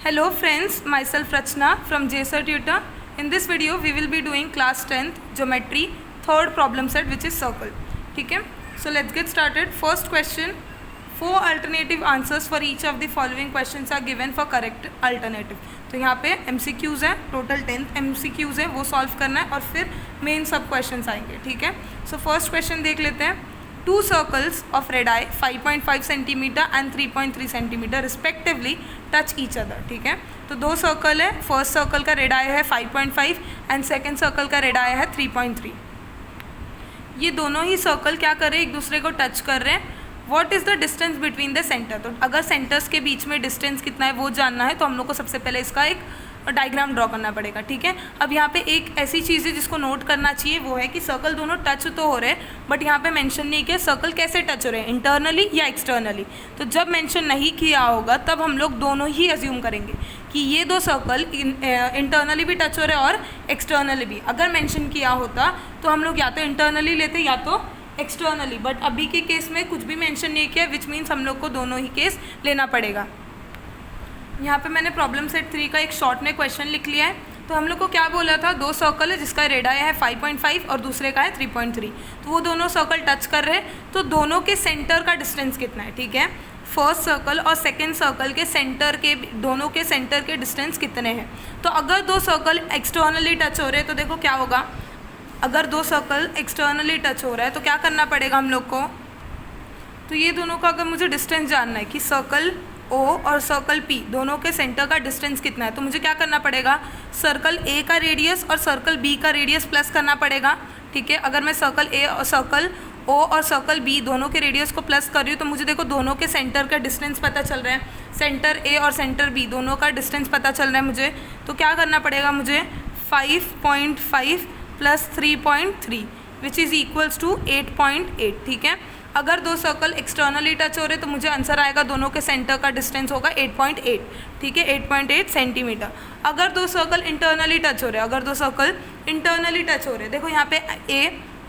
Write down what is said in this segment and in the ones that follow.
Hello friends, myself Rachna from JSR Tutor. In this video we will be doing class 10th geometry third problem set which is circle. ठीक है, so let's get started. First question, 4 alternative answers for each of the following questions are given for correct alternative. तो यहाँ पे MCQs है, total 10 MCQs है, वो solve करना है और फिर मेन सब क्वेश्चंस आएंगे. ठीक है, सो फर्स्ट क्वेश्चन देख लेते हैं. 2 circles of radii 5.5 cm and 3.3 cm respectively touch each other. ठीक है, तो 2 सर्कल है. फर्स्ट सर्कल का रेडाई है 5.5 एंड सेकेंड सर्कल का रेडाई है 3.3. ये दोनों ही सर्कल क्या कर रहे हैं, एक दूसरे को टच कर रहे हैं. What is the distance between the centre. तो अगर सेंटर्स के बीच में डिस्टेंस कितना है वो जानना है तो हम लोग को सबसे पहले इसका एक डायग्राम ड्रॉ करना पड़ेगा. ठीक है, अब यहाँ पे एक ऐसी चीज़ है जिसको नोट करना चाहिए, वो है कि सर्कल दोनों टच तो हो रहे हैं बट यहाँ पे मेंशन नहीं किया सर्कल कैसे टच हो रहे हैं, इंटरनली या एक्सटर्नली. तो जब मेंशन नहीं किया होगा तब हम लोग दोनों ही अज्यूम करेंगे कि ये दो सर्कल इंटरनली भी टच हो रहे हैं और एक्सटर्नली भी. अगर मेंशन किया होता तो हम लोग या तो इंटरनली लेते या तो एक्सटर्नली, बट अभी के केस में कुछ भी मेंशन नहीं किया विच मीन्स हम लोग को दोनों ही केस लेना पड़ेगा. यहाँ पे मैंने प्रॉब्लम सेट 3 का एक शॉर्ट में क्वेश्चन लिख लिया है. तो हम लोग को क्या बोला था, 2 सर्कल है जिसका रेडियस है 5.5 और दूसरे का है 3.3. तो वो दोनों सर्कल टच कर रहे हैं तो दोनों के सेंटर का डिस्टेंस कितना है. ठीक है, फर्स्ट सर्कल और सेकेंड सर्कल के सेंटर के दोनों के सेंटर के डिस्टेंस कितने हैं. तो अगर 2 सर्कल एक्सटर्नली टच हो रहे हैं तो देखो क्या होगा, अगर 2 सर्कल एक्सटर्नली टच हो रहा है तो क्या करना पड़ेगा हम लोग को. तो ये दोनों का अगर मुझे डिस्टेंस जानना है कि सर्कल O और सर्कल P दोनों के सेंटर का डिस्टेंस कितना है, तो मुझे क्या करना पड़ेगा, सर्कल A का रेडियस और सर्कल B का रेडियस प्लस करना पड़ेगा. ठीक है, अगर मैं सर्कल A और सर्कल O और सर्कल B दोनों के रेडियस को प्लस कर रही हूँ तो मुझे देखो दोनों के सेंटर का डिस्टेंस पता चल रहा है. सेंटर A और सेंटर B दोनों का डिस्टेंस पता चल रहा है मुझे. तो क्या करना पड़ेगा मुझे, 5.5 plus 3.3 which is equals to 8.8. ठीक है, अगर 2 सर्कल एक्सटर्नली टच हो रहे तो मुझे आंसर आएगा दोनों के सेंटर का डिस्टेंस होगा 8.8. ठीक है, 8.8 सेंटीमीटर. अगर 2 सर्कल इंटरनली टच हो रहे हैं, अगर 2 सर्कल इंटरनली टच हो रहे हैं, देखो यहाँ पे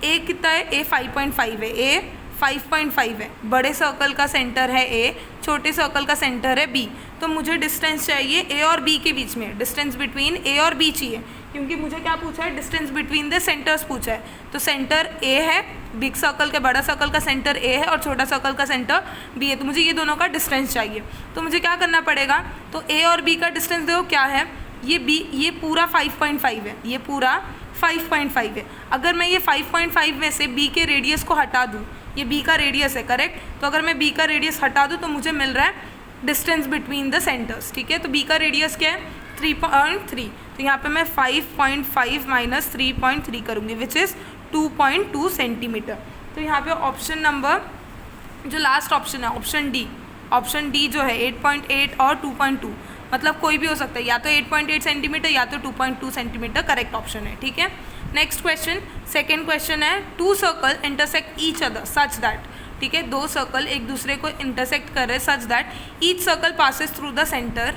ए कितना है, ए 5.5 है, ए 5.5 है. बड़े सर्कल का सेंटर है ए, छोटे सर्कल का सेंटर है बी. तो मुझे डिस्टेंस चाहिए ए और बी के बीच में, डिस्टेंस बिटवीन ए और बी चाहिए क्योंकि मुझे क्या पूछा है, डिस्टेंस बिटवीन द सेंटर्स पूछा है. तो सेंटर ए है, बिग सर्कल के बड़ा सर्कल का सेंटर ए है और छोटा सर्कल का सेंटर बी है. तो मुझे ये दोनों का डिस्टेंस चाहिए. तो मुझे क्या करना पड़ेगा, तो ए और बी का डिस्टेंस देखो क्या है, ये बी, ये पूरा 5.5 है, ये पूरा 5.5 है. अगर मैं ये 5.5 में से बी के रेडियस को हटा दूँ, ये बी का रेडियस है करेक्ट, तो अगर मैं बी का रेडियस हटा दूँ तो मुझे मिल रहा है डिस्टेंस बिटवीन द सेंटर्स. ठीक है, तो बी का रेडियस क्या है, 3.3. तो यहाँ पे मैं 5.5 माइनस 3.3 करूँगी विच इज़ 2.2 सेंटीमीटर. तो यहाँ पे ऑप्शन नंबर जो लास्ट ऑप्शन है, ऑप्शन डी जो है 8.8 और 2.2 मतलब कोई भी हो सकता है, या तो 8.8 सेंटीमीटर या तो 2.2 सेंटीमीटर करेक्ट ऑप्शन है. ठीक है, नेक्स्ट क्वेश्चन, सेकेंड क्वेश्चन है 2 circle intersect each other such that. ठीक है, 2 सर्कल एक दूसरे को इंटरसेक्ट कर रहे such that each circle passes through the centre.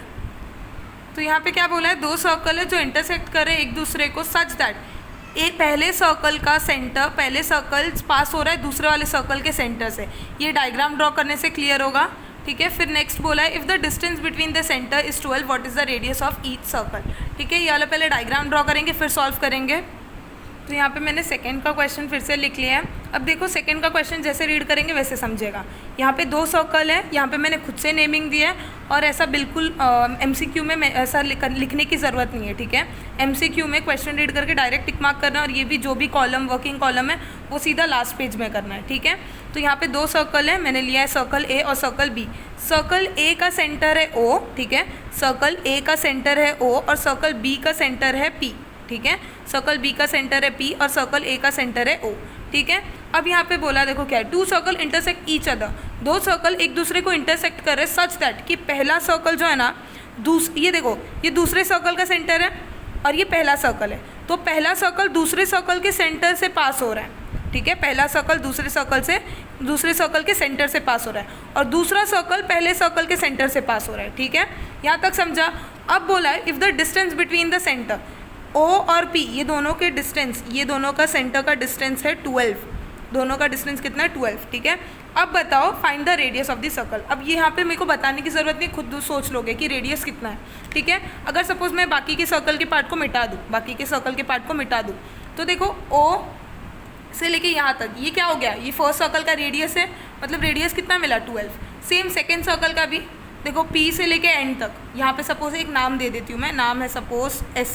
तो यहाँ पे क्या बोला है, 2 सर्कल है जो इंटरसेक्ट कर रहे एक दूसरे को सच दैट एक पहले सर्कल का सेंटर, पहले सर्कल पास हो रहा है दूसरे वाले सर्कल के सेंटर से. ये डायग्राम ड्रॉ करने से क्लियर होगा. ठीक है, फिर नेक्स्ट बोला है if the distance between the centre is 12 what is the radius of each circle. ठीक है, ये वाला पहले डायग्राम ड्रॉ करेंगे फिर सॉल्व करेंगे. तो यहाँ पे मैंने सेकंड का क्वेश्चन फिर से लिख लिया है. अब देखो सेकंड का क्वेश्चन जैसे रीड करेंगे वैसे समझेगा. यहाँ पे 2 सर्कल है, यहाँ पे मैंने खुद से नेमिंग दी है और ऐसा बिल्कुल MCQ में ऐसा लिखने की ज़रूरत नहीं है. ठीक है, MCQ में क्वेश्चन रीड करके डायरेक्ट टिक मार्क करना है और ये भी जो भी कॉलम वर्किंग कॉलम है वो सीधा लास्ट पेज में करना है. ठीक है, तो यहाँ पे 2 सर्कल है, मैंने लिया है सर्कल ए और सर्कल बी. सर्कल ए का सेंटर है ओ. ठीक है, सर्कल ए का सेंटर है ओ और सर्कल बी का सेंटर है पी. ठीक है, सर्कल बी का सेंटर है पी और सर्कल ए का सेंटर है ओ. ठीक है, अब यहाँ पे बोला देखो क्या है, 2 circle intersect each other. 2 circle एक दूसरे को इंटरसेक्ट कर रहे सच दैट कि पहला सर्कल जो है ना, ये देखो ये दूसरे सर्कल का सेंटर है और ये पहला सर्कल है. तो पहला सर्कल दूसरे सर्कल के सेंटर से पास हो रहा है. ठीक है, पहला सर्कल दूसरे सर्कल के सेंटर से पास हो रहा है और दूसरा सर्कल पहले सर्कल के सेंटर से पास हो रहा है. ठीक है, यहाँ तक समझा. अब बोला है if the distance between the centre O और P ये दोनों के डिस्टेंस, ये दोनों का सेंटर का डिस्टेंस है 12. दोनों का डिस्टेंस कितना है, 12. ठीक है, अब बताओ find the radius of the circle. अब ये यहाँ पे मेरे को बताने की ज़रूरत नहीं, खुद सोच लोगे कि रेडियस कितना है, ठीक है। अगर सपोज मैं बाकी के सर्कल के पार्ट को मिटा दूँ, तो देखो ओ से लेके यहाँ तक ये क्या हो गया, ये फर्स्ट सर्कल का रेडियस है, मतलब रेडियस कितना मिला 12। सेम सेकेंड सर्कल का भी देखो P से लेके एंड तक, यहाँ पे सपोज एक नाम दे देती हूँ मैं, नाम है सपोज S,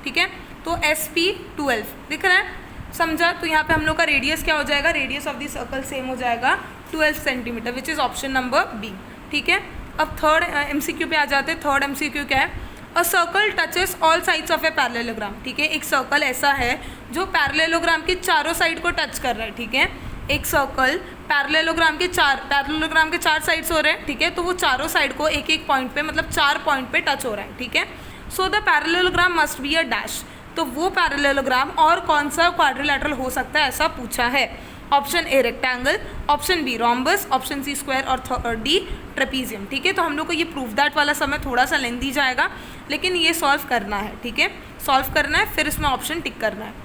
ठीक है। तो SP 12 दिख रहा है, समझा। तो यहाँ पे हम लोग का रेडियस क्या हो जाएगा, radius of the circle same हो जाएगा 12 centimeter, which is option number B, ठीक है। अब थर्ड MCQ पे आ जाते हैं। थर्ड MCQ क्या है, a circle touches all sides of a parallelogram, ठीक है। एक सर्कल ऐसा है जो पैरेललोग्राम के चारों साइड को टच कर रहा है, ठीक है। एक सर्कल पैरेललोग्राम के चार साइड्स हो रहे हैं, ठीक है। तो वो चारों साइड को एक एक पॉइंट पे, मतलब 4 पॉइंट पे टच हो रहा है, ठीक है। So the parallelogram must be a dash, तो वो पैरेललोग्राम और कौन सा क्वाड्रिलैटरल हो सकता है, ऐसा पूछा है। Option A rectangle, option B rhombus, option C square और डी ट्रेपीजियम, ठीक है। तो हम लोग को ये प्रूफ दैट वाला समय थोड़ा सा लेंथी जाएगा, लेकिन ये सॉल्व करना है, ठीक है। सॉल्व करना है, फिर इसमें ऑप्शन टिक करना है।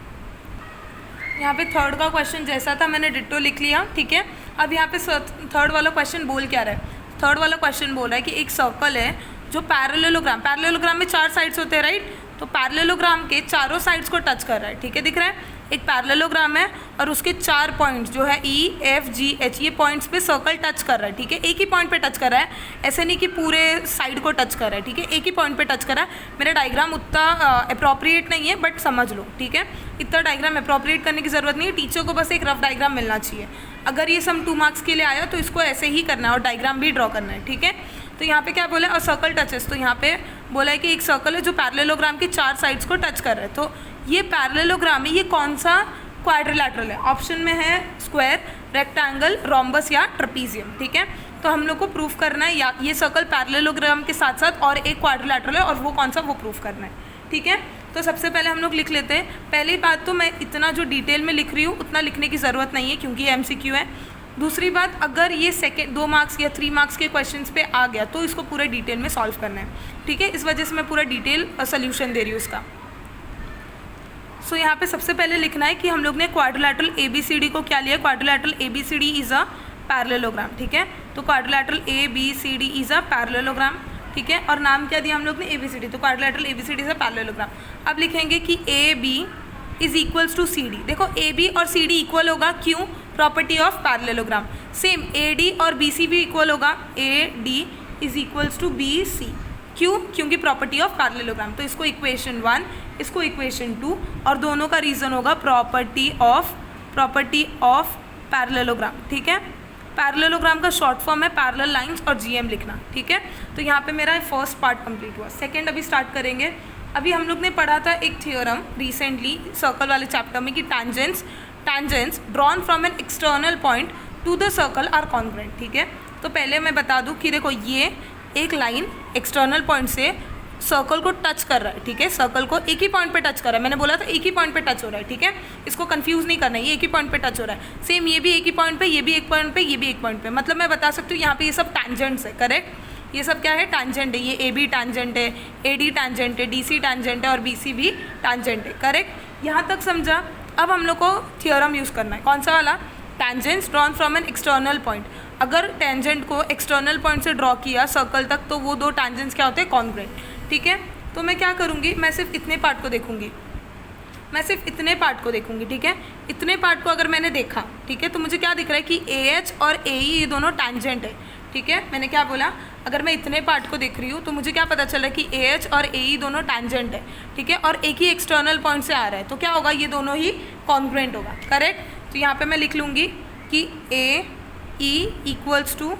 यहाँ पे थर्ड का क्वेश्चन जैसा था मैंने डिट्टो लिख लिया, ठीक है। अब यहाँ पे थर्ड वाला क्वेश्चन बोल क्या रहा है, थर्ड वाला क्वेश्चन बोल रहा है कि एक सर्कल है जो पैरेललोग्राम में 4 साइड्स होते हैं, राइट। तो पैरेललोग्राम के चारों साइड्स को टच कर रहा है, ठीक है, दिख रहा है। एक पैरेललोग्राम है और उसके 4 पॉइंट्स जो है E, F, G, H, ये पॉइंट्स पे सर्कल टच कर रहा है, ठीक है। एक ही पॉइंट पे टच कर रहा है, ऐसे नहीं कि पूरे साइड को टच कर रहा है, ठीक है। एक ही पॉइंट पे टच कर रहा है। मेरा डायग्राम उतना अप्रोप्रिएट नहीं है, बट समझ लो, ठीक है। इतना डायग्राम अप्रोप्रिएट करने की ज़रूरत नहीं है, टीचर को बस एक रफ डायग्राम मिलना चाहिए। अगर ये सम 2 मार्क्स के लिए आया तो इसको ऐसे ही करना है और डायग्राम भी ड्रॉ करना है, ठीक है। तो यहाँ पे क्या बोला, और सर्कल टचेस, तो यहाँ पे बोला है कि एक सर्कल है जो पैरेललोग्राम के 4 साइड्स को टच कर रहा है। तो ये पैरेललोग्राम है, ये कौन सा क्वाड्रिलैटरल है, ऑप्शन में है स्क्वायर, रेक्टेंगल, रोम्बस या ट्रेपीजियम, ठीक है। तो हम लोग को प्रूफ करना है या ये सर्कल पैरेललोग्राम के साथ साथ और एक क्वाड्रिलैटरल है, और वो कौन सा, वो प्रूफ करना है, ठीक है। तो सबसे पहले हम लोग लिख लेते हैं। पहली बात तो मैं इतना जो डिटेल में लिख रही हूँ उतना लिखने की ज़रूरत नहीं है, क्योंकि ये MCQ है। दूसरी बात, अगर ये 2 मार्क्स या 3 मार्क्स के क्वेश्चंस पे आ गया तो इसको पूरे डिटेल में सॉल्व करना है, ठीक है। इस वजह से मैं पूरा डिटेल सोल्यूशन दे रही हूँ इसका। सो यहाँ पे सबसे पहले लिखना है कि हम लोग ने क्वाड्रिलैटरल ABCD को क्या लिया, quadrilateral ABCD is a parallelogram, ठीक है। तो quadrilateral ABCD is a parallelogram, ठीक है। और नाम क्या दिया हम लोग ने, ABCD, तो quadrilateral ABCD is a parallelogram. अब लिखेंगे कि AB is equals to CD। देखो AB और CD इक्वल होगा, क्यों, property of parallelogram. Same AD और BC भी इक्वल होगा, AD is equals to BC, क्यों, क्योंकि प्रॉपर्टी ऑफ पैरेललोग्राम। तो इसको इक्वेशन 1, इसको इक्वेशन 2, और दोनों का रीज़न होगा प्रॉपर्टी ऑफ पैरेललोग्राम, ठीक है। पैरेललोग्राम का शॉर्ट फॉर्म है पैरेलल लाइंस और GM लिखना, ठीक है। तो यहाँ पे मेरा फर्स्ट पार्ट कंप्लीट हुआ। सेकेंड अभी स्टार्ट करेंगे। अभी हम लोग ने पढ़ा था एक थियोरम रिसेंटली सर्कल वाले चैप्टर में कि tangents drawn from an external point to the circle are congruent, ठीक है। तो पहले मैं बता दूं कि देखो ये एक लाइन एक्सटर्नल पॉइंट से सर्कल को टच कर रहा है, ठीक है। सर्कल को एक ही पॉइंट पे टच कर रहा है, मैंने बोला था एक ही पॉइंट पे टच हो रहा है, ठीक है। इसको कंफ्यूज नहीं करना है, ये एक ही पॉइंट पे टच हो रहा है। सेम ये भी एक ही पॉइंट पे, ये भी एक पॉइंट पे, ये भी एक पॉइंट पे, मतलब मैं बता सकती हूँ यहाँ पे ये सब टैंजेंट्स है, करेक्ट। ये सब क्या है, टैंजेंट है। ये AB टैंजेंट है, AD टैंजेंट है, DC टैंजेंट है और BC भी टैंजेंट है, करेक्ट। यहाँ तक समझा। अब हम लोग को थियोरम यूज़ करना है, कौन सा वाला, tangents drawn from an external point. अगर टैंजेंट को एक्सटर्नल पॉइंट से ड्रॉ किया सर्कल तक, तो वो 2 टैंजेंट्स क्या होते हैं, कॉन्ग्रुएंट, ठीक है। तो मैं क्या करूँगी, मैं सिर्फ इतने पार्ट को देखूँगी, ठीक है। इतने पार्ट को अगर मैंने देखा, ठीक है, तो मुझे क्या दिख रहा है कि AH और AE ये दोनों टैंजेंट है, ठीक है। मैंने क्या बोला, अगर मैं इतने पार्ट को देख रही हूँ तो मुझे क्या पता चला कि AH और AE दोनों टैंजेंट है, ठीक है, और एक ही एक्सटर्नल पॉइंट से आ रहा है, तो क्या होगा, ये दोनों ही कॉन्ग्रुएंट होगा, करेक्ट। तो यहाँ पे मैं लिख लूँगी कि AE इक्वल्स टू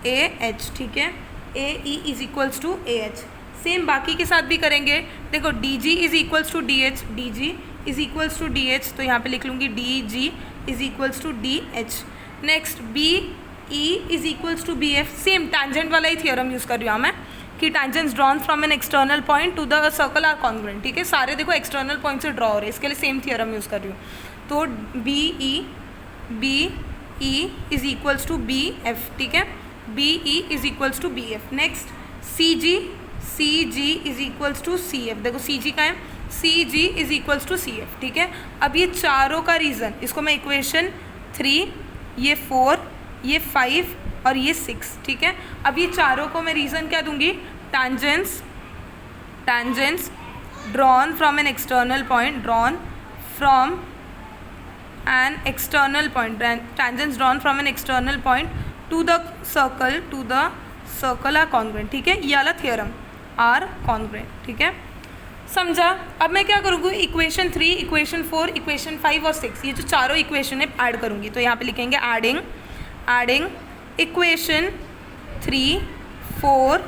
AH, ठीक है, AE is equals to AH। Same बाकी के साथ भी करेंगे। देखो DG is equals to DH, DG is equals to DH, तो यहाँ पे लिख लूँगी DG is equals to DH। Next BE is equals to BF। Same tangent वाला ही थियोरम यूज़ कर रही हूँ मैं कि tangents drawn from an external point to the circle are congruent, ठीक है। सारे देखो एक्सटर्नल पॉइंट से ड्रॉ हो रहे हैं, इसके लिए सेम थियोरम यूज़ कर रही हूँ। तो BE is equals to BF, ठीक है, BE is equals to BF। Next CG is equals to CF। देखो CG का है, CG is equals to CF, ठीक है। अब ये चारों का रीज़न, इसको मैं इक्वेशन 3, ये 4, ये 5 और ये 6, ठीक है। अब ये चारों को मैं रीज़न क्या दूंगी, tangents drawn from an external point, tangents drawn from an external point to the circle are congruent, ठीक है। ये वाला थियरम आर कॉन्ग्रुएंट, ठीक है, समझा। अब मैं क्या करूँगी, इक्वेशन 3, इक्वेशन 4, इक्वेशन 5 और 6, ये जो चारों इक्वेशन है ऐड करूँगी। तो यहाँ पे लिखेंगे एडिंग इक्वेशन 3, 4,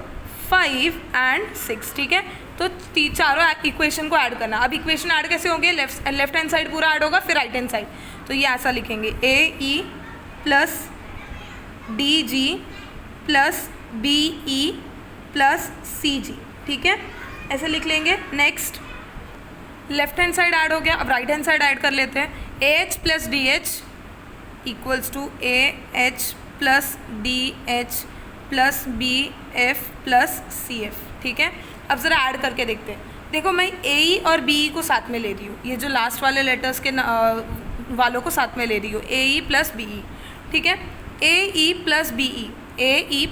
5 एंड 6, ठीक है। तो चारों इक्वेशन को ऐड करना। अब इक्वेशन ऐड कैसे होंगे, लेफ्ट हैंड साइड पूरा ऐड होगा, फिर राइट हैंड साइड। तो ये ऐसा लिखेंगे, AE plus DG plus BE plus CG, ठीक है, ऐसे लिख लेंगे। Next left hand side add हो गया, अब राइट हैंड साइड ऐड कर लेते हैं। AH plus DH equals to AH plus DH plus BF plus CF, ठीक है। अब ज़रा ऐड करके देखते हैं। देखो मैं AE और BE को साथ में ले रही हूँ, ये जो लास्ट वाले लेटर्स के वालों को साथ में ले रही हूँ, AE प्लस BE, ठीक है। AE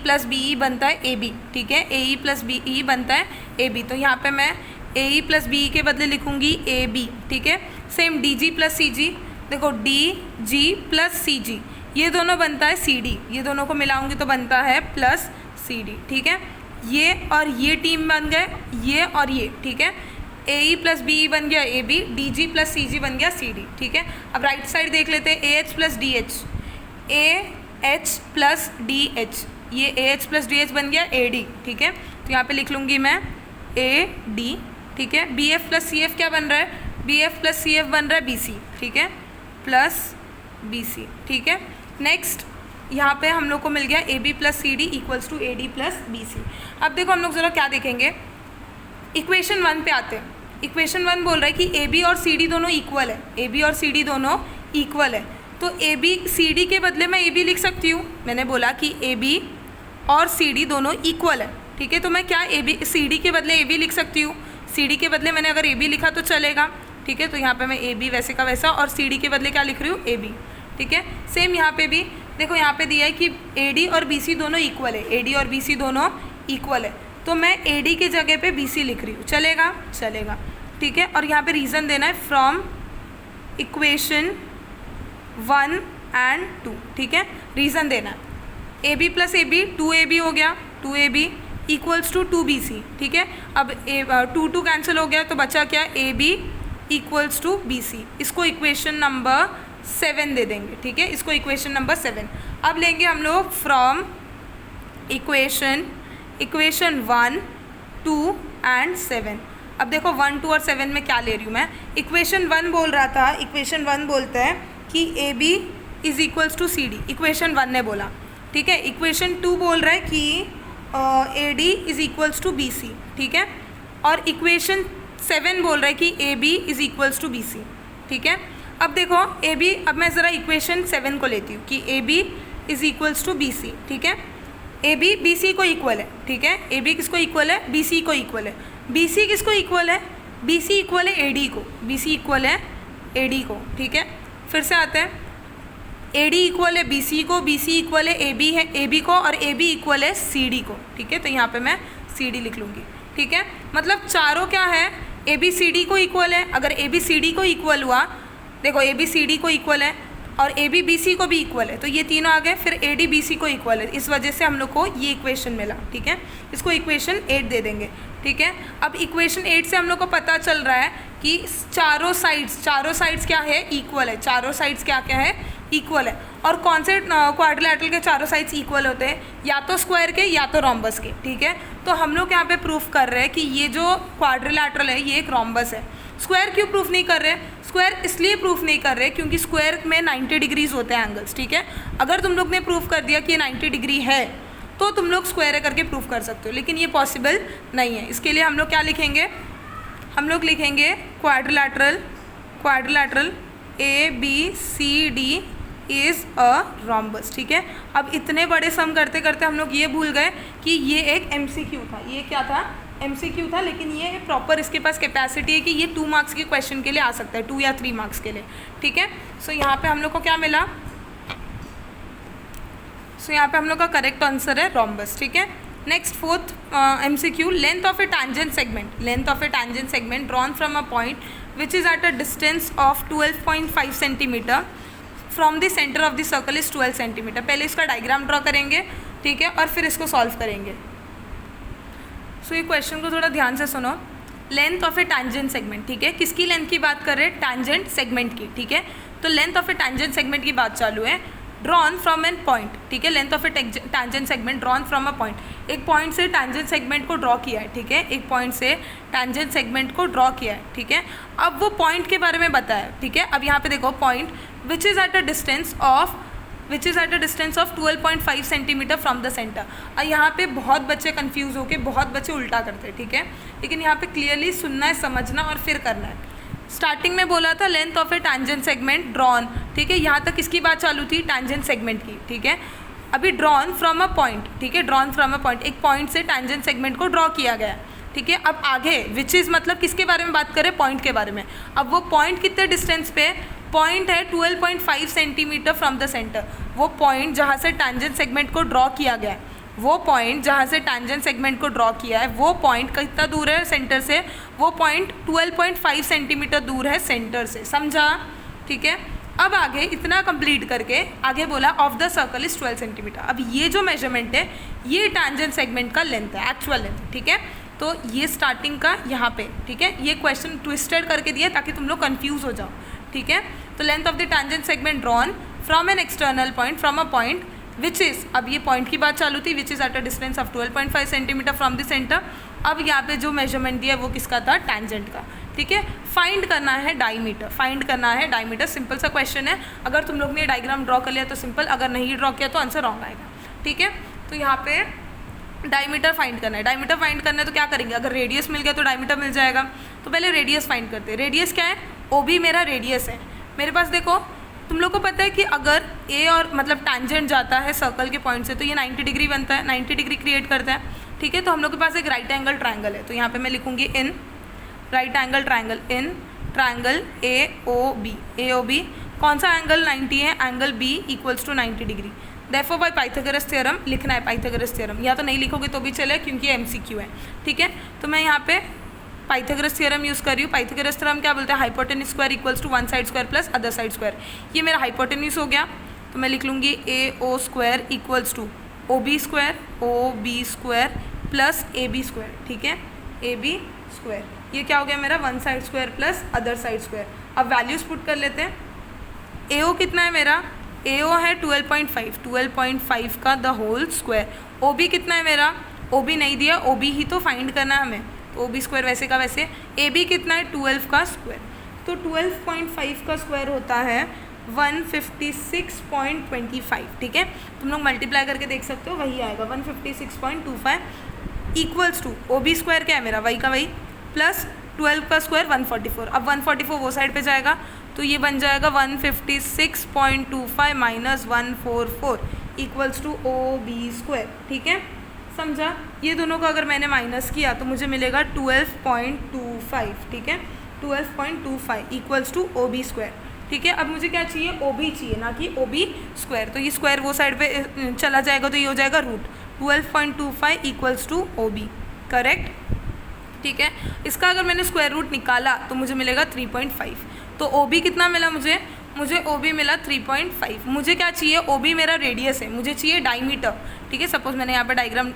प्लस BE बनता है AB, ठीक है, AE प्लस BE बनता है AB। तो यहाँ पे मैं AE प्लस BE के बदले लिखूँगी AB, ठीक है। सेम DG प्लस CG, देखो DG प्लस CG ये दोनों बनता है CD, ये दोनों को मिलाऊंगी तो बनता है प्लस CD, ठीक है। ये और ये टीम बन गए, ये और ये, ठीक है। AE प्लस BE बन गया AB, DG प्लस CG बन गया CD, ठीक है। अब राइट साइड देख लेते हैं, AH plus DH, AH plus DH, ये AH प्लस DH बन गया AD, ठीक है। तो यहाँ पे लिख लूँगी मैं AD, ठीक है। BF प्लस CF क्या बन रहा है, BF प्लस CF बन रहा है BC, ठीक है, प्लस BC, ठीक है। नेक्स्ट यहाँ पे हम लोग को मिल गया AB plus CD equals to AD plus BC। अब देखो हम लोग ज़रा क्या देखेंगे, इक्वेशन 1 पे आते हैं। इक्वेशन 1 बोल रहा है कि AB और CD दोनों इक्वल है, AB और CD दोनों इक्वल है। तो AB CD के बदले मैं AB लिख सकती हूँ, मैंने बोला कि AB और CD दोनों इक्वल है, ठीक है। तो मैं क्या CD के बदले AB लिख सकती हूँ, CD के बदले मैंने अगर AB लिखा तो चलेगा, ठीक है। तो यहाँ पे मैं AB वैसे का वैसा और CD के बदले क्या लिख रही हूँ AB, ठीक है। सेम यहाँ पे भी देखो, यहाँ पे दिया है कि AD और BC दोनों इक्वल है, AD और BC दोनों इक्वल है। तो मैं AD के जगह पे BC लिख रही हूँ, चलेगा, ठीक है। और यहाँ पे रीज़न देना है फ्रॉम इक्वेशन 1 एंड 2, ठीक है, रीज़न देना है। AB प्लस AB 2AB हो गया, 2AB इक्वल्स टू 2BC, ठीक है। अब 2 कैंसिल हो गया तो बचा क्या, AB इक्वल्स टू BC। इसको इक्वेशन नंबर 7 दे देंगे, ठीक है, इसको इक्वेशन नंबर 7। अब लेंगे हम लोग फ्रॉम इक्वेशन 1, 2 एंड 7। अब देखो 1, 2 और 7 में क्या ले रही हूँ मैं। इक्वेशन 1 बोल रहा था, इक्वेशन 1 बोलता है कि AB is equals to CD, equation 1 ने बोला, ठीक है। इक्वेशन 2 बोल रहा है कि AD is equals to BC, ठीक है। और इक्वेशन 7 बोल रहा है कि AB is equals to BC, ठीक है। अब देखो AB, अब मैं ज़रा इक्वेशन 7 को लेती हूँ कि AB is equals to BC, ठीक है। AB BC को इक्वल है, ठीक है। AB किसको इक्वल है, BC को इक्वल है। BC किसको इक्वल है, BC इक्वल है AD को, BC इक्वल है AD को, ठीक है। फिर से आते हैं, AD इक्वल है BC को, BC इक्वल है AB को और AB इक्वल है CD को, ठीक है। तो यहाँ पे मैं CD लिख लूँगी, ठीक है। मतलब चारों क्या है, AB CD को इक्वल है। अगर AB CD को इक्वल हुआ, देखो AB CD को इक्वल है और AB BC को भी इक्वल है, तो ये तीनों आ गए। फिर AD BC को इक्वल है, इस वजह से हम लोग को ये इक्वेशन मिला, ठीक है। इसको इक्वेशन 8 दे देंगे, ठीक है। अब इक्वेशन 8 से हम लोग को पता चल रहा है कि चारों साइड्स क्या है, इक्वल है। चारों साइड्स क्या है, इक्वल है। और कौन से क्वाड्रिलेटरल के चारों साइड्स इक्वल होते हैं, या तो स्क्वायर के या तो रोम्बस के, ठीक है। तो हम लोग यहाँ पे प्रूफ कर रहे हैं कि ये जो क्वाड्रिलेटरल है ये एक रोम्बस है। स्क्वायर क्यों प्रूफ नहीं कर रहे, स्क्वायर इसलिए प्रूफ नहीं कर रहे क्योंकि स्क्वायर में 90 डिग्रीज होते हैं एंगल्स, ठीक है। अगर तुम लोग ने प्रूफ कर दिया कि ये 90 डिग्री है तो तुम लोग स्क्वायर करके प्रूफ कर सकते हो, लेकिन ये पॉसिबल नहीं है। इसके लिए हम लोग क्या लिखेंगे, हम लोग लिखेंगे quadrilateral ABCD is a rhombus, ठीक है। अब इतने बड़े सम करते करते हम लोग ये भूल गए कि ये एक MCQ था। ये क्या था, MCQ था, लेकिन ये प्रॉपर इसके पास कैपेसिटी है कि ये 2 मार्क्स के क्वेश्चन के लिए आ सकता है, 2 या 3 मार्क्स के लिए, ठीक है। सो यहाँ पे हम लोग को क्या मिला, सो यहाँ पे हम लोग का करेक्ट आंसर है रोम्बस, ठीक है। Next fourth MCQ, length of A tangent segment, length of A tangent segment drawn from a point which is at a distance of 12.5 centimetre from the centre of the circle is 12 centimetre. पहले इसका diagram draw करेंगे, ठीक है, और फिर इसको solve करेंगे। सो ये क्वेश्चन को थोड़ा ध्यान से सुनो। Length of A tangent segment, ठीक है, किसकी लेंथ की बात कर रहे हैं? टैंजेंट सेगमेंट की, ठीक है। तो length of A tangent segment की बात चालू है। ड्रॉन फ्रॉम एन पॉइंट, ठीक है, length of A tangent segment drawn from a point, एक पॉइंट से टैंजेंट सेगमेंट को ड्रॉ किया है, ठीक है, एक पॉइंट से टैंजेंट सेगमेंट को ड्रॉ किया है, ठीक है। अब वो पॉइंट के बारे में बताया, ठीक है। अब यहाँ पे देखो, point which is at a distance of 12.5 centimetre from the centre. और यहाँ पे बहुत बच्चे कंफ्यूज होके बहुत बच्चे उल्टा करते हैं, ठीक है, लेकिन यहाँ पे क्लियरली सुनना है, समझना और फिर करना है। स्टार्टिंग में बोला था length of A tangent segment drawn, ठीक है, यहाँ तक किसकी बात चालू थी? टैंजेंट सेगमेंट की, ठीक है। अभी ड्रॉन फ्रॉम अ पॉइंट, ठीक है, ड्रॉन फ्रॉम अ पॉइंट, एक पॉइंट से टैंजेंट सेगमेंट को ड्रॉ किया गया, ठीक है। अब आगे विच इज़ मतलब किसके बारे में बात करें? पॉइंट के बारे में। अब वो पॉइंट कितने डिस्टेंस पे? पॉइंट है 12.5 सेंटीमीटर फ्रॉम द सेंटर। वो पॉइंट जहाँ से टैंजेंट सेगमेंट को ड्रॉ किया गया है, वो पॉइंट जहाँ से टैंजेंट सेगमेंट को ड्रॉ किया है, वो पॉइंट कितना दूर है सेंटर से? वो पॉइंट 12.5 सेंटीमीटर दूर है सेंटर से, समझा, ठीक है। अब आगे इतना कंप्लीट करके आगे बोला of the circle is 12 centimetre. अब ये जो मेजरमेंट है ये टैंजेंट सेगमेंट का लेंथ है, एक्चुअल लेंथ, ठीक है। तो ये स्टार्टिंग का यहाँ पे, ठीक है, ये क्वेश्चन ट्विस्टेड करके दिया ताकि तुम लोग कंफ्यूज हो जाओ, ठीक है। तो length of the tangent segment drawn from an external point from a point which is, अब ये पॉइंट की बात चालू थी, which is at a distance of 12.5 centimetre from the centre. अब यहाँ पे जो मेजरमेंट दिया है वो किसका था? टैंजेंट का, ठीक है। फाइंड करना है डायमीटर, फाइंड करना है डायमीटर। सिंपल सा क्वेश्चन है, अगर तुम लोग ने डायग्राम ड्रॉ कर लिया तो सिंपल, अगर नहीं ड्रॉ किया तो आंसर रॉन्ग आएगा, ठीक है। तो यहाँ पे डायमीटर फाइंड करना है। डायमीटर फाइंड करना है तो क्या करेंगे? अगर रेडियस मिल गया तो डायमीटर मिल जाएगा। तो पहले रेडियस फाइंड करते हैं। रेडियस क्या है? OB मेरा रेडियस है। मेरे पास देखो, तुम लोग को पता है कि अगर ए और मतलब टैंजेंट जाता है सर्कल के पॉइंट से तो ये 90 डिग्री बनता है, 90 डिग्री क्रिएट करता है, ठीक है। तो हम लोग के पास एक राइट एंगल ट्रायंगल है, तो यहाँ पे मैं लिखूँगी in right angle triangle, in triangle AOB। AOB कौन सा एंगल? 90 है, angle B equals to 90 degree. Therefore by Pythagoras theorem लिखना है, पाइथागोरस थ्योरम, या तो नहीं लिखोगे तो भी चले क्योंकि ये MCQ है, ठीक है। तो मैं यहाँ पे पाइथागोरस थ्योरम यूज़ कर रही हूँ। पाइथागोरस थ्योरम क्या बोलते हैं? Hypotenuse square equals to one side square plus other side square. ये मेरा हाइपोटेन्यूज हो गया, तो मैं लिख लूँगी AO square equals to OB square plus AB square, ठीक है, AB स्क्वायर। ये क्या हो गया मेरा? One side square plus other side square. अब वैल्यूज पुट कर लेते हैं। AO कितना है मेरा? AO है 12.5 का द होल स्क्वायर। OB कितना है मेरा? OB नहीं दिया, OB ही तो फाइंड करना है हमें, तो OB स्क्वायर वैसे का वैसे। AB कितना है? 12 का स्क्वायर, तो 12.5 का स्क्वायर होता है 156.25, ठीक है। तुम लोग मल्टीप्लाई करके देख सकते हो, वही आएगा 156.25 इक्वल्स टू OB स्क्वायर क्या है मेरा? वही का वही प्लस 12 का स्क्वायर 144। अब 144 वो साइड पे जाएगा तो ये बन जाएगा 156.25 minus 144 equals to OB square, ठीक है, समझा। ये दोनों का अगर मैंने माइनस किया तो मुझे मिलेगा 12.25, ठीक है, 12.25 इक्वल्स टू OB स्क्वायर, ठीक है। अब मुझे क्या चाहिए? OB चाहिए, ना कि OB स्क्वायर। तो ये स्क्वायर वो साइड पे चला जाएगा तो ये हो जाएगा root 12.25 equals to OB, correct, ठीक है। इसका अगर मैंने स्क्वायर रूट निकाला तो मुझे मिलेगा 3.5। तो OB कितना मिला मुझे? मुझे OB मिला 3.5। मुझे क्या चाहिए? OB मेरा रेडियस है, मुझे चाहिए डायमीटर, ठीक है। सपोज मैंने यहाँ पे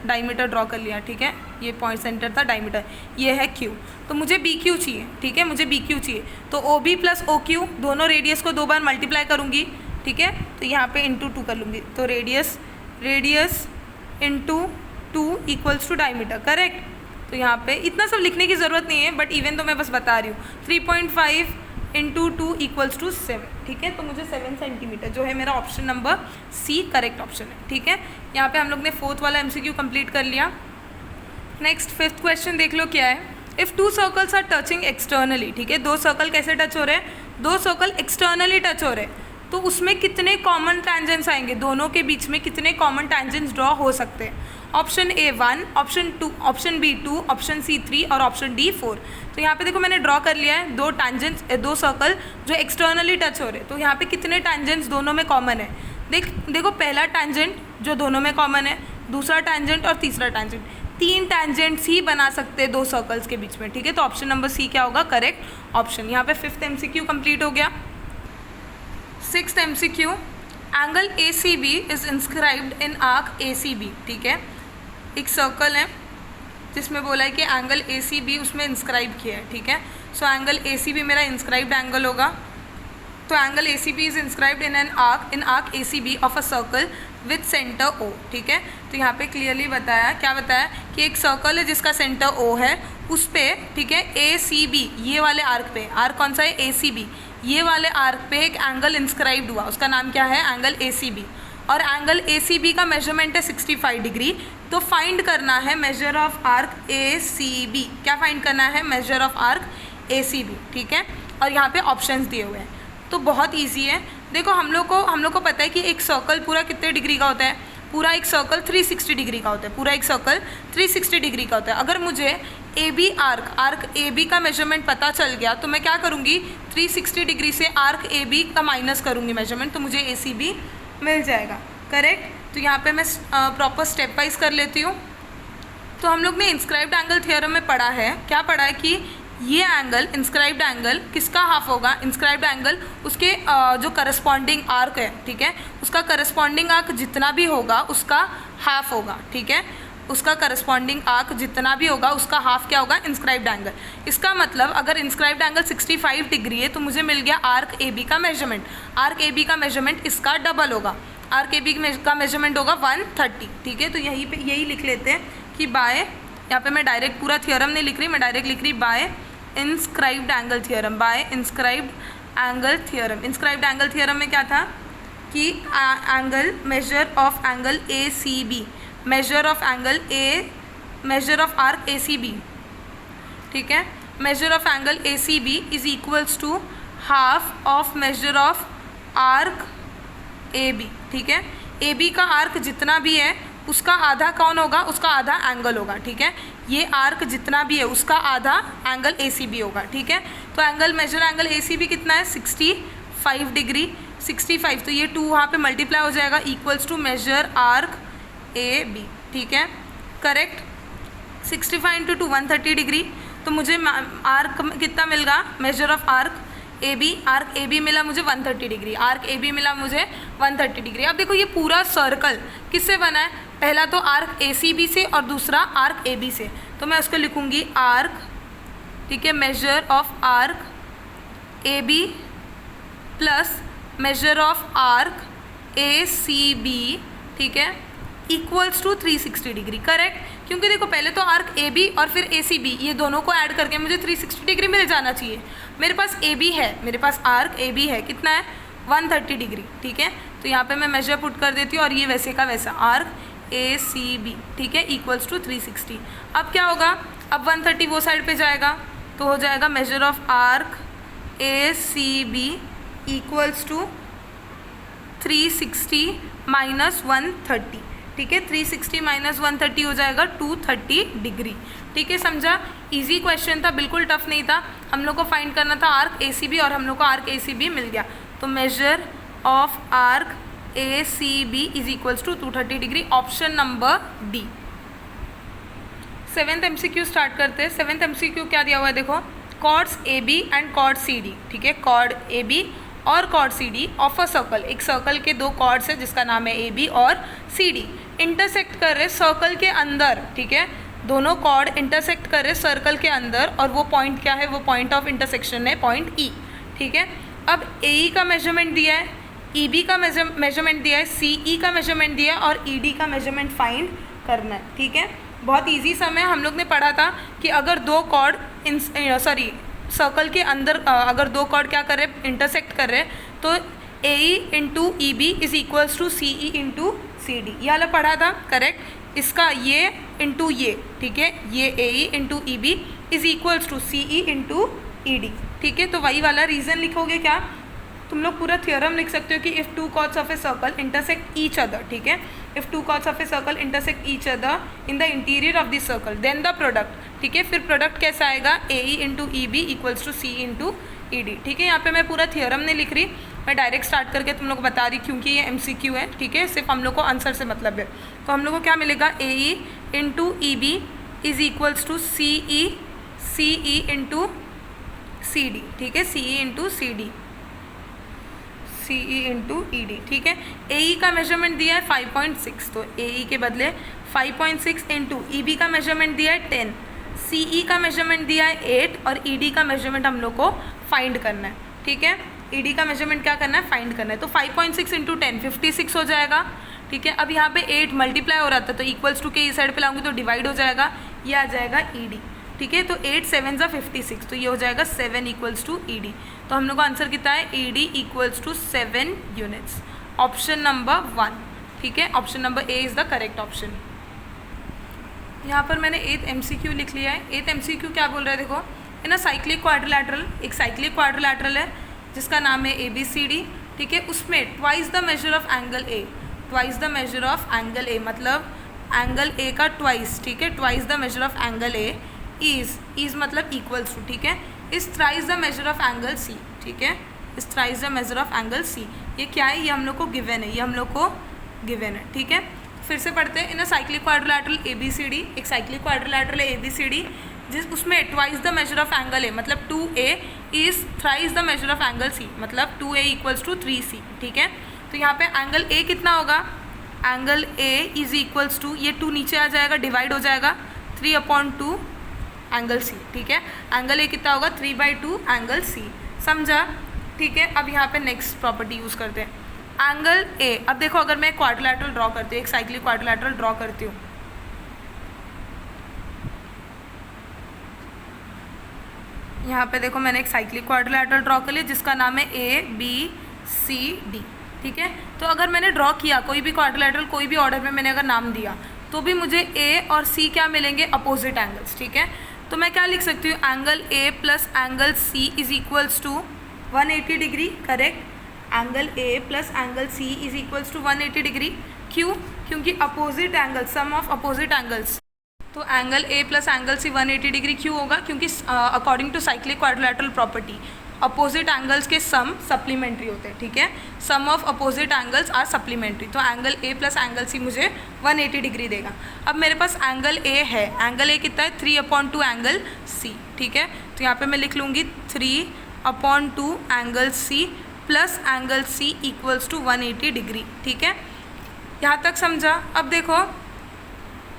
डायमीटर ड्रॉ कर लिया, ठीक है, ये पॉइंट सेंटर था, डायमीटर ये है Q, तो मुझे BQ चाहिए, ठीक है, मुझे BQ चाहिए। तो OB प्लस OQ दोनों रेडियस को 2 बार मल्टीप्लाई करूँगी, ठीक है, तो यहाँ पे इंटू 2 कर लूँगी, तो radius into 2 equals to diameter, correct. तो यहाँ पे इतना सब लिखने की ज़रूरत नहीं है, बट इवन तो मैं बस बता रही हूँ। 3.5 इंटू 2 इक्वल्स टू 7, ठीक है। तो मुझे 7 सेंटीमीटर जो है मेरा option number C correct option है, ठीक है। यहाँ पे हम लोग ने फोर्थ वाला MCQ कंप्लीट कर लिया। नेक्स्ट फिफ्थ क्वेश्चन देख लो क्या है। If 2 circles are touching externally, ठीक है, 2 सर्कल कैसे टच हो रहे हैं? 2 सर्कल एक्सटर्नली टच हो रहे हैं, तो उसमें कितने कॉमन टैंजेंट्स आएंगे? दोनों के बीच में कितने कॉमन टैंजेंट्स ड्रॉ हो सकते हैं? Option A 1, option B 2, option C 3 और ऑप्शन D 4। तो यहाँ पे देखो मैंने ड्रॉ कर लिया है 2 टैंजेंट्स, 2 सर्कल जो एक्सटर्नली टच हो रहे हैं। तो यहाँ पे कितने टैंजेंट्स दोनों में कॉमन है? देखो पहला टैंजेंट जो दोनों में कॉमन है, दूसरा टैंजेंट और तीसरा टैंजेंट, 3 टैंजेंट्स ही बना सकते हैं 2 सर्कल्स के बीच में, ठीक है। तो ऑप्शन नंबर सी क्या होगा, करेक्ट ऑप्शन। यहाँ पे 5th MCQ कंप्लीट हो गया। 6th MCQ, angle ACB is inscribed in arc ACB, ठीक है। एक सर्कल है जिसमें बोला है कि एंगल ACB उसमें इंस्क्राइब किया है, ठीक है। सो एंगल ACB मेरा इंस्क्राइब्ड एंगल होगा। तो angle ACB is inscribed in arc ACB of a circle with centre O, ठीक है। तो यहाँ पे क्लियरली बताया, क्या बताया कि एक सर्कल है जिसका सेंटर O है, उस पर, ठीक है, ACB ये वाले आर्क पे, आर्क कौन सा है, ACB, ये वाले आर्क पे एक एंगल इंस्क्राइब्ड हुआ, उसका नाम क्या है, एंगल ACB। और एंगल ACB का मेजरमेंट है 65 डिग्री। तो फाइंड करना है मेजर ऑफ आर्क ACB, क्या फाइंड करना है, मेजर ऑफ आर्क ACB, ठीक है। और यहाँ पे ऑप्शंस दिए हुए हैं, तो बहुत इजी है। देखो हम लोग को पता है कि एक सर्कल पूरा कितने डिग्री का होता है, पूरा एक सर्कल 360 डिग्री का होता है, पूरा एक सर्कल 360 डिग्री का होता है। अगर मुझे AB आर्क AB का मेजरमेंट पता चल गया तो मैं क्या करूँगी, 360 डिग्री से आर्क AB का माइनस करूँगी मेजरमेंट, तो मुझे ACB मिल जाएगा, करेक्ट। तो यहाँ पे मैं प्रॉपर स्टेप वाइज कर लेती हूँ। तो हम लोग ने इंस्क्राइब्ड एंगल थ्योरम में पढ़ा है, क्या पढ़ा है कि ये एंगल, इंस्क्राइब्ड एंगल किसका हाफ होगा, इंस्क्राइब्ड एंगल उसके जो करस्पॉन्डिंग आर्क है, ठीक है, उसका करस्पॉन्डिंग आर्क जितना भी होगा उसका हाफ होगा, ठीक है। उसका करस्पॉन्डिंग आर्क जितना भी होगा उसका हाफ क्या होगा, इंस्क्राइब्ड एंगल। इसका मतलब अगर इंस्क्राइब्ड एंगल 65 डिग्री है तो मुझे मिल गया आर्क AB का मेजरमेंट। आर्क AB का मेजरमेंट इसका डबल होगा, आर्क AB का मेजरमेंट होगा 130, ठीक है। तो यही लिख लेते हैं कि बाय, यहाँ पे मैं डायरेक्ट पूरा थ्योरम नहीं लिख रही, मैं डायरेक्ट लिख रही by inscribed angle theorem, by inscribed angle theorem. Inscribed angle theorem में क्या था कि angle, measure of angle ACB, measure of angle measure of arc ACB, ठीक है, measure of angle ACB is equals to half of measure of arc AB, ठीक है। AB का arc जितना भी है उसका आधा कौन होगा, उसका आधा एंगल होगा, ठीक है। ये आर्क जितना भी है उसका आधा एंगल ACB होगा, ठीक है। तो एंगल, मेजर एंगल ACB कितना है, 65 डिग्री, 65, तो ये 2 वहाँ पे मल्टीप्लाई हो जाएगा, equals to measure arc AB, ठीक है, करेक्ट। 65 इंटू 2 130 डिग्री, तो मुझे आर्क कितना मिल गया, major of arc arc AB मिला मुझे 130 डिग्री, आर्क AB मिला मुझे 130 डिग्री। अब देखो ये पूरा सर्कल किससे बना है, पहला तो आर्क ACB से और दूसरा आर्क AB से, तो मैं उसको लिखूँगी आर्क, ठीक है, measure of arc AB plus major of arc ACB, ठीक है, इक्वल्स टू 360 डिग्री, करेक्ट। क्योंकि देखो पहले तो आर्क AB और फिर ACB, ये दोनों को ऐड करके मुझे 360 डिग्री मिल जाना चाहिए। मेरे पास AB है, मेरे पास आर्क AB है, कितना है, 130 डिग्री, ठीक है। तो यहाँ पे मैं मेजर पुट कर देती हूँ और ये वैसे का वैसा आर्क ACB, ठीक है, इक्वल्स टू 360। अब क्या होगा, अब 130 वो साइड पे जाएगा तो हो जाएगा measure of arc ACB equals to 360 minus 130, ठीक है, 360 माइनस 130 हो जाएगा 230 डिग्री, ठीक है, समझा। इजी क्वेश्चन था, बिल्कुल टफ नहीं था। हम लोग को फाइंड करना था आर्क ACB और हम लोग को आर्क ACB मिल गया। तो measure of arc ACB is equals to 230 degree, option number D. 7th MCQ start करते हैं। 7th MCQ क्या दिया हुआ है, देखो, chords AB and chord CD, ठीक है, कॉर्ड AB और chord CD of a circle, एक सर्कल के 2 कॉर्ड्स है जिसका नाम है AB और CD, इंटरसेक्ट कर रहे सर्कल के अंदर, ठीक है, दोनों कॉर्ड इंटरसेक्ट कर रहे सर्कल के अंदर, और वो पॉइंट क्या है, वो पॉइंट ऑफ इंटरसेक्शन है पॉइंट E, ठीक है। अब AE का मेजरमेंट दिया है, EB का मेजरमेंट दिया है, CE का मेजरमेंट दिया है और ED का मेजरमेंट फाइंड करना है, ठीक है। बहुत ईजी सम है, हम लोग ने पढ़ा था कि अगर 2 कॉर्ड सर्कल के अंदर अगर 2 कॉर्ड क्या कर रहे, इंटरसेक्ट कर रहे, तो AE into EB is equals to CE into CD, ये वाला पढ़ा था, करेक्ट। इसका ये इंटू ये, ठीक है, ये AE into EB is equals to CE into ED, ठीक है। तो वही वाला रीज़न लिखोगे क्या, तुम लोग पूरा थ्योरम लिख सकते हो कि if 2 chords of a circle intersect each other, ठीक है, if two chords of a circle intersect each other in the interior of the circle then the product, ठीक है। फिर प्रोडक्ट कैसा आएगा, A E into E B equals to C into E D, ठीक है। यहाँ पे मैं पूरा थियोरम नहीं लिख रही, मैं डायरेक्ट स्टार्ट करके तुम लोग को बता रही क्योंकि ये MCQ है, ठीक है। सिर्फ हम लोग को आंसर से मतलब है। तो हम लोग को क्या मिलेगा, A E into E B is equals to C E into C D, ठीक है। C E into C D, C E into E D, ठीक है। ए ई का मेजरमेंट दिया है 5.6, तो ए ई के बदले 5.6 इंटू ई बी का मेजरमेंट दिया है 10, सी ई का मेजरमेंट दिया है 8 और ई डी का मेजरमेंट हम लोग को फाइंड करना है, ठीक है। ई डी का मेजरमेंट क्या करना है, फाइंड करना है। तो 5.6 इंटू 10 56 हो जाएगा, ठीक है। अब यहाँ पे 8 मल्टीप्लाई हो रहा था तो इक्वल्स टू के इस साइड पे लाऊंगी तो डिवाइड हो जाएगा, ये आ जाएगा ई डी, ठीक है। तो 8 7 ज़ा 56, तो ये हो जाएगा 7 इक्वल्स टू ई डी। तो हम लोग का आंसर कितना है, E D equals to 7 units, option number 1, ठीक है। Option number A is the correct option. यहाँ पर मैंने 8th MCQ लिख लिया है। 8th MCQ क्या बोल रहा है, देखो, इन अ साइक्लिक क्वाड्रिलैटरल, एक साइक्लिक क्वाड्रिलैटरल है जिसका नाम है ABCD, ठीक है। उसमें twice the measure of angle A, twice the measure of angle A मतलब एंगल ए का ट्वाइस, ठीक है। Twice the measure of angle A is मतलब इक्वल्स टू, ठीक है, is thrice the measure of angle C, ठीक है, is thrice the measure of angle C. ये क्या है, ये हम लोग को गिवन है, ये हम लोग को गिवन है, ठीक है। फिर से पढ़ते हैं, in a cyclic quadrilateral ABCD, एक साइक्लिक क्वाड्रिलैटरल है ABCD जिस उसमें twice the measure of angle A मतलब 2A is thrice the measure of angle C मतलब 2A इक्वल्स टू 3C, ठीक है। तो यहाँ पे एंगल ए कितना होगा, angle A is equals to, ये 2 नीचे आ जाएगा, डिवाइड हो जाएगा 3/2 एंगल सी, ठीक है। एंगल ए कितना होगा, 3/2 एंगल सी, समझा, ठीक है। अब यहाँ पे नेक्स्ट प्रॉपर्टी यूज़ करते हैं, एंगल ए। अब देखो, अगर मैं क्वाड्रिलैटरल ड्रॉ करती हूँ, एक साइक्लिक क्वाड्रिलैटरल ड्रॉ करती हूँ, यहाँ पे देखो मैंने एक साइक्लिक क्वाड्रिलैटरल ड्रॉ कर लिया जिसका नाम है ABCD, ठीक है। तो अगर मैंने ड्रॉ किया कोई भी क्वाड्रिलैटरल, कोई भी ऑर्डर में मैंने अगर नाम दिया तो भी मुझे A और C क्या मिलेंगे, अपोजिट एंगल्स, ठीक है। तो मैं क्या लिख सकती हूँ, angle A plus angle C is equals to 180 degree, correct. Angle A plus angle C is equals to 180 degree, क्यों, क्योंकि opposite angle, sum of opposite angles, तो angle A plus angle C 180 degree क्यों होगा, क्योंकि according to cyclic quadrilateral property opposite angles के sum supplementary होते हैं, ठीक है। Sum of opposite angles are supplementary, तो angle A plus angle C मुझे 180 डिग्री देगा। अब मेरे पास एंगल A है, एंगल A कितना है, 3/2 एंगल C, ठीक है। तो यहाँ पे मैं लिख लूँगी 3/2 angle C plus angle C equals to 180 degree, ठीक है। यहाँ तक समझा। अब देखो,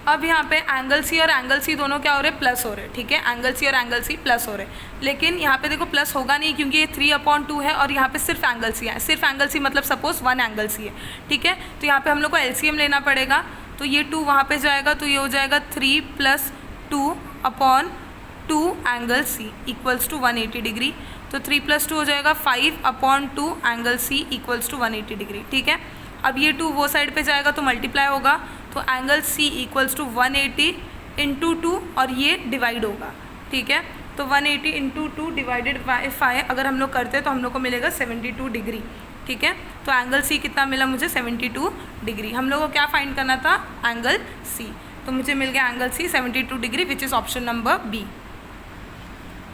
अब यहाँ पे एंगल C और एंगल C दोनों क्या हो रहे हैं, प्लस हो रहे हैं, ठीक है। एंगल C और एंगल C प्लस हो रहे हैं, लेकिन यहाँ पे देखो प्लस होगा नहीं क्योंकि ये 3/2 है और यहाँ पे सिर्फ एंगल C है, सिर्फ एंगल C मतलब सपोज 1 एंगल C है, ठीक है। तो यहाँ पे हम लोग को LCM लेना पड़ेगा, तो ये 2 वहाँ पे जाएगा, तो ये हो जाएगा 3 + 2/2 angle C equals to 180 degree. तो 3 + 2 हो जाएगा 5/2 angle C equals to 180 degree, ठीक है। अब ये 2 वो साइड पे जाएगा तो मल्टीप्लाई होगा, तो एंगल C इक्वल्स टू 180 × 2 और ये डिवाइड होगा, ठीक है। तो 180 × 2 डिवाइडेड बाय 5 अगर हम लोग करते हैं तो हम लोग को मिलेगा 72 डिग्री, ठीक है। तो एंगल C कितना मिला मुझे, 72 डिग्री। हम लोग को क्या फाइंड करना था, एंगल C, तो मुझे मिल गया angle C 72 degree, which is option number B.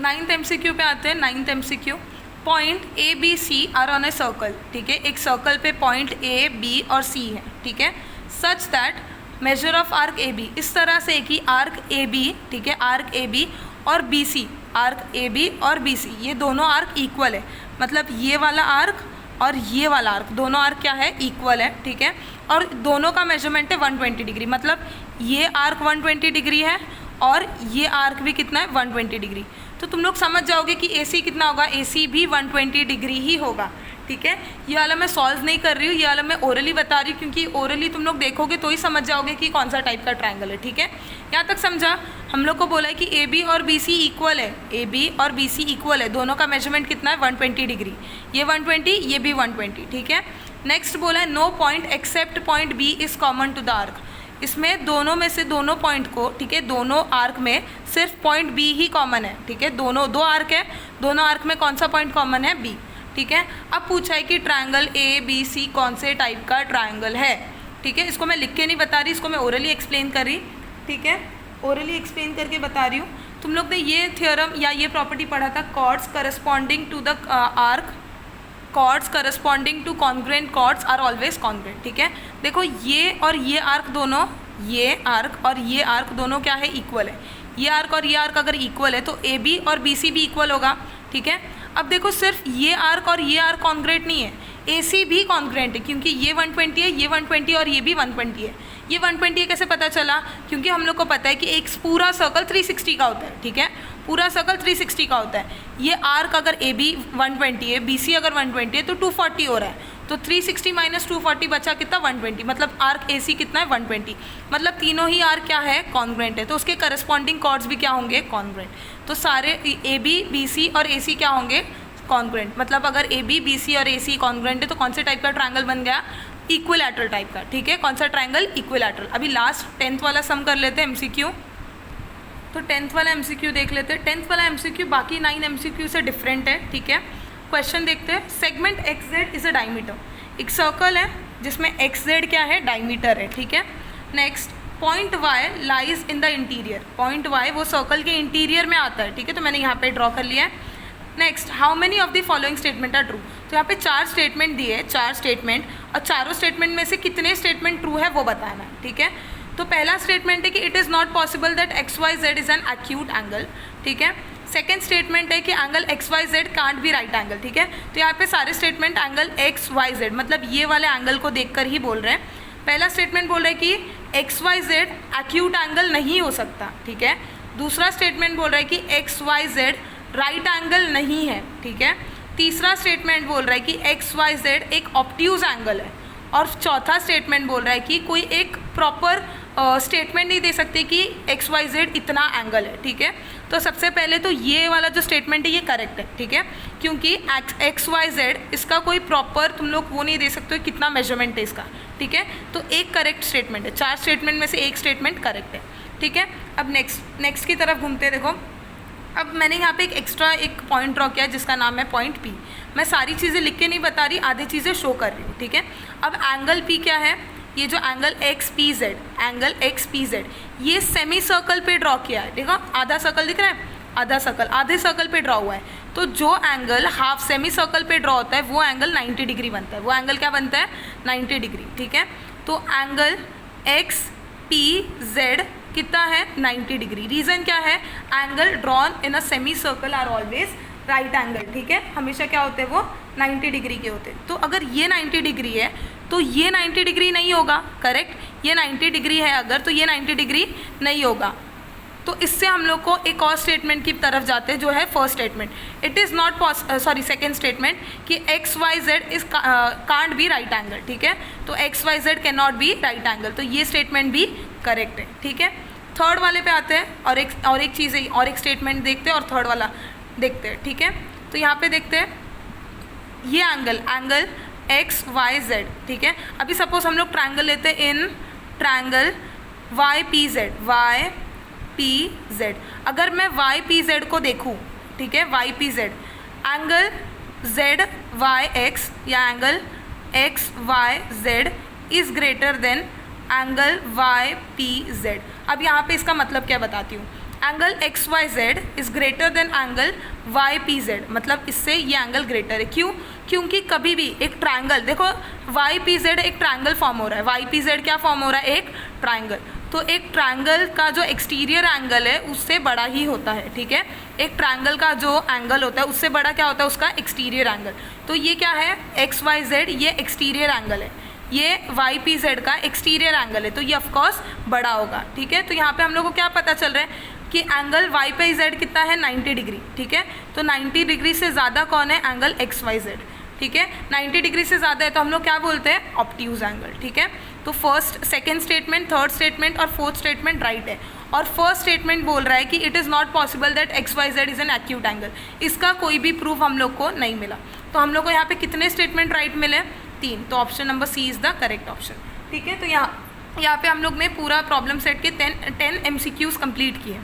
9th MCQ पे आते हैं। 9th MCQ, point ABC are on a circle, ठीक है। एक सर्कल पे पॉइंट A, B और C है, ठीक है। Such that measure of arc AB, इस तरह से कि आर्क AB, ठीक है, आर्क AB और BC, आर्क AB और BC ये दोनों आर्क इक्वल है, मतलब ये वाला आर्क और ये वाला आर्क, दोनों आर्क क्या है, इक्वल है, ठीक है। और दोनों का मेजरमेंट है 120 डिग्री, मतलब ये आर्क 120 डिग्री है और ये आर्क भी कितना है, 120 डिग्री। तो तुम लोग समझ जाओगे कि AC कितना होगा, AC भी 120 डिग्री ही होगा, ठीक है। ये वाला मैं सॉल्व नहीं कर रही हूँ, ये वाला मैं ओरली बता रही हूँ, क्योंकि ओरली तुम लोग देखोगे तो ही समझ जाओगे कि कौन सा टाइप का ट्रायंगल है, ठीक है। यहाँ तक समझा। हम लोग को बोला है कि AB और BC इक्वल है, AB और BC इक्वल है, दोनों का मेजरमेंट कितना है, 120 डिग्री, ये 120, ये भी 120, ठीक है। नेक्स्ट बोला है no point except point B is common to the arc, इसमें दोनों में से दोनों पॉइंट को, ठीक है, दोनों आर्क में सिर्फ पॉइंट B ही कॉमन है, ठीक है। दोनों दो आर्क है, दोनों आर्क में कौन सा पॉइंट कॉमन है, B, ठीक है। अब पूछा है कि ट्रायंगल ABC कौन से टाइप का ट्रायंगल है, ठीक है, इसको मैं लिख के नहीं बता रही, इसको मैं ओरली एक्सप्लेन कर रही, ठीक है, ओरली एक्सप्लेन करके बता रही हूँ। तुम लोग ने ये थ्योरम या ये प्रॉपर्टी पढ़ा था, chords corresponding to the arc, chords corresponding to congruent chords are always congruent, ठीक है। देखो ये और ये आर्क दोनों, ये आर्क और ये आर्क दोनों क्या है, इक्वल है। ये आर्क और ये आर्क अगर इक्वल है तो ए बी और बी सी भी इक्वल होगा, ठीक है। अब देखो सिर्फ ये आर्क और ये आर्क कॉन्ग्रुएंट नहीं है, ए सी भी कॉन्ग्रुएंट है, क्योंकि ये 120 है, ये 120 और ये भी 120 है। ये 120 कैसे पता चला, क्योंकि हम लोग को पता है कि एक पूरा सर्कल 360 का होता है, ठीक है, पूरा सर्कल 360 का होता है। ये आर्क अगर ए बी 120 है, बी सी अगर 120 है तो 240 हो रहा है, तो 360 माइनस 240 बचा कितना, 120, मतलब आर्क ए सी कितना है, 120, मतलब तीनों ही आर्क क्या है, कॉन्ग्रुएंट है, तो उसके करस्पॉन्डिंग कॉर्ड्स भी क्या होंगे, कॉन्ग्रुएंट। तो सारे ए बी बी सी और ए सी क्या होंगे, कॉन्ग्रुएंट। मतलब अगर ए बी बी सी और ए सी कॉन्ग्रुएंट है तो कौन से टाइप का ट्रायंगल बन गया, इक्विलैटरल टाइप का, ठीक है। कौन सा ट्रायंगल, इक्विलैटरल। अभी लास्ट 10th वाला सम कर लेते हैं एमसीक्यू। तो 10th वाला एमसीक्यू देख लेते हैं। 10th वाला एमसीक्यू बाकी 9 एमसीक्यू से डिफरेंट है, ठीक है। क्वेश्चन देखते हैं। Segment x Z is a diameter, एक सर्कल है जिसमें एक्स जेड क्या है, डायमीटर है, ठीक है। Next, point Y lies in the interior, point Y वो सर्कल के इंटीरियर में आता है, ठीक है, तो मैंने यहाँ पे ड्रॉ कर लिया है। Next, how many of the following statement are true, तो यहाँ पे 4 स्टेटमेंट दिए, 4 स्टेटमेंट, और चारों स्टेटमेंट में से कितने स्टेटमेंट ट्रू है वो बताना है, ठीक है। तो पहला स्टेटमेंट है कि it is not possible that X Y Z is an acute angle, ठीक है। सेकेंड स्टेटमेंट है कि angle X Y Z can't be right angle, ठीक है। तो यहाँ पे सारे statement angle X Y Z, मतलब ये वाले एंगल को देखकर ही बोल रहे हैं। पहला स्टेटमेंट बोल रहा है कि X Y Z acute angle नहीं हो सकता, ठीक है। दूसरा स्टेटमेंट बोल रहा है कि X Y Z right angle नहीं है, ठीक है। तीसरा स्टेटमेंट बोल रहा है कि एक्स वाई जेड एक ऑब्ट्यूज एंगल है, और चौथा स्टेटमेंट बोल रहा है कि कोई एक प्रॉपर स्टेटमेंट नहीं दे सकते कि एक्स वाई जेड इतना एंगल है, ठीक है। तो सबसे पहले तो ये वाला जो स्टेटमेंट है ये करेक्ट है, ठीक है, क्योंकि एक्स वाई जेड इसका कोई प्रॉपर तुम लोग वो नहीं दे सकते हो कितना मेजरमेंट है इसका, ठीक है। तो एक करेक्ट स्टेटमेंट है, 4 स्टेटमेंट में से एक स्टेटमेंट करेक्ट है, ठीक है। अब नेक्स्ट की तरफ घूमते हैं। देखो अब मैंने यहाँ पे एक एक्स्ट्रा एक पॉइंट ड्रॉ किया है जिसका नाम है पॉइंट पी। मैं सारी चीज़ें लिख के नहीं बता रही, आधी चीज़ें शो कर रही हूँ, ठीक है। अब एंगल पी क्या है, ये जो angle x P Z, angle x P Z, ये सेमी सर्कल पे ड्रॉ किया है, देखो आधा सर्कल दिख रहा है, आधा सर्कल, आधे सर्कल पे ड्रॉ हुआ है। तो जो एंगल हाफ सेमी सर्कल पे ड्रॉ होता है वो एंगल 90 डिग्री बनता है, वो एंगल क्या बनता है, 90 डिग्री, ठीक है। तो एंगल एक्स पी जेड कितना है, 90 डिग्री। रीज़न क्या है, angle drawn in a semicircle are always right angle, ठीक है, हमेशा क्या होते हैं वो 90 डिग्री के होते हैं। तो अगर ये 90 डिग्री है तो ये 90 डिग्री नहीं होगा, करेक्ट, ये 90 डिग्री है अगर, तो ये 90 डिग्री नहीं होगा। तो इससे हम लोग को एक और स्टेटमेंट की तरफ जाते हैं जो है first statement, it is not second statement कि X Y Z is can't be right angle, ठीक है। तो X Y Z can not be right angle, तो ये स्टेटमेंट भी करेक्ट है, ठीक है। थर्ड वाले पे आते हैं और एक चीज़ है, और एक स्टेटमेंट देखते हैं और थर्ड वाला देखते हैं, ठीक है। तो यहाँ पे देखते हैं ये एंगल एक्स वाई जेड, ठीक है। अभी सपोज हम लोग ट्रायंगल लेते हैं in triangle Y P Z, Y P Z. अगर मैं वाई पी जेड को देखूँ, ठीक है, Y P Z, angle Z Y X या angle X Y Z is greater than angle Y P Z. अब यहाँ पे इसका मतलब क्या बताती हूँ, angle X Y Z is greater than angle Y P Z, मतलब इससे ये एंगल ग्रेटर है। क्यों, क्योंकि कभी भी एक ट्रायंगल, देखो वाई पी जेड एक ट्रायंगल फॉर्म हो रहा है, वाई पी जेड क्या फॉर्म हो रहा है, एक ट्रायंगल। तो एक ट्रायंगल का जो एक्सटीरियर एंगल है उससे बड़ा ही होता है, ठीक है। एक ट्रायंगल का जो एंगल होता है उससे बड़ा क्या होता है, उसका एक्सटीरियर एंगल। तो ये क्या है, एक्स वाई जेड, ये एक्सटीरियर एंगल है, ये वाई पी जेड का एक्सटीरियर एंगल है, तो ये ऑफकोर्स बड़ा होगा, ठीक है। तो यहाँ पे हम लोग को क्या पता चल रहा है कि एंगल वाई पी जेड कितना है, 90 डिग्री, ठीक है। तो 90 डिग्री से ज़्यादा कौन है, एंगल एक्स वाई जेड, ठीक है। 90 डिग्री से ज़्यादा है तो हम लोग क्या बोलते हैं, ऑब्ट्यूज एंगल, ठीक है। तो first second statement, third statement और फोर्थ स्टेटमेंट राइट है। और फर्स्ट स्टेटमेंट बोल रहा है कि it is not possible that X Y Z is an acute angle, इसका कोई भी प्रूफ हम लोग को नहीं मिला। तो हम लोग को यहाँ पे कितने स्टेटमेंट राइट मिले, 3, तो option number C is the correct option, ठीक है। तो यहाँ पे हम लोग ने पूरा प्रॉब्लम सेट के 10 MCQs कंप्लीट किए।